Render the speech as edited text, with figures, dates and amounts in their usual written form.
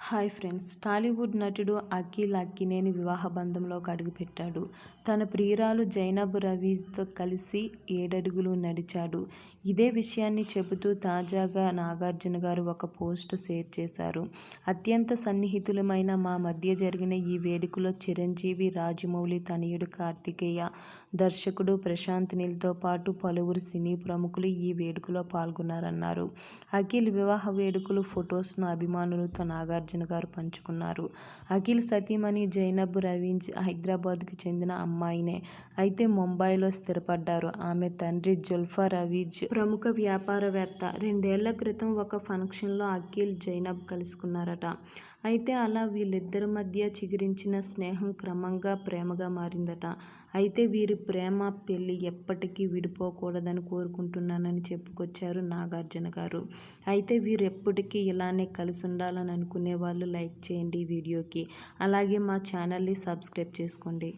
Hi friends, Tollywood నటుడు అఖిల్ అక్కినేని వివాహ బంధంలోకి అడుగుపెట్టాడు. తన ప్రియురాలు జైనబ్ రవీజ్తో కలిసి 7 అడుగులు నడిచాడు. ఇదే విషయాన్ని చెబుతూ తాజాగా నాగార్జున గారు ఒక పోస్ట్ షేర్ చేశారు. అత్యంత సన్నిహితులమైన మా మధ్య జరిగిన ఈ వేడుకలో చిరంజీవి, రాజమౌళి తనయుడు కార్తికేయ, దర్శకుడు ప్రశాంత్ నీల్తో పాటు పలువురు సినీ ప్రముఖులు ఈ వేడుకలో పాల్గొన్నారన్నారు. అఖిల్ వివాహ వేడుకలు ఫొటోస్ను అభిమానులతో నాగార్జున గారు పంచుకున్నారు. అఖిల్ సతీమణి జైనబ్ రవీజ్ హైదరాబాద్కు చెందిన అమ్మాయినే. అయితే ముంబైలో స్థిరపడ్డారు. ఆమె తండ్రి జుల్ఫా రవీజ్ ప్రముఖ వ్యాపారవేత్త. 2 ఏళ్ల క్రితం ఒక ఫంక్షన్లో అఖిల్, జైనబ్ కలుసుకున్నారట. అయితే అలా వీళ్ళిద్దరి మధ్య చిగురించిన స్నేహం క్రమంగా ప్రేమగా మారిందట. అయితే వీరి ప్రేమ, పెళ్లి ఎప్పటికీ విడిపోకూడదని కోరుకుంటున్నానని చెప్పుకొచ్చారు నాగార్జున గారు. అయితే వీరెప్పటికీ ఇలానే కలిసి ఉండాలని అనుకునే వాళ్ళు లైక్ చేయండి ఈ వీడియోకి. అలాగే మా ఛానల్ని సబ్స్క్రైబ్ చేసుకోండి.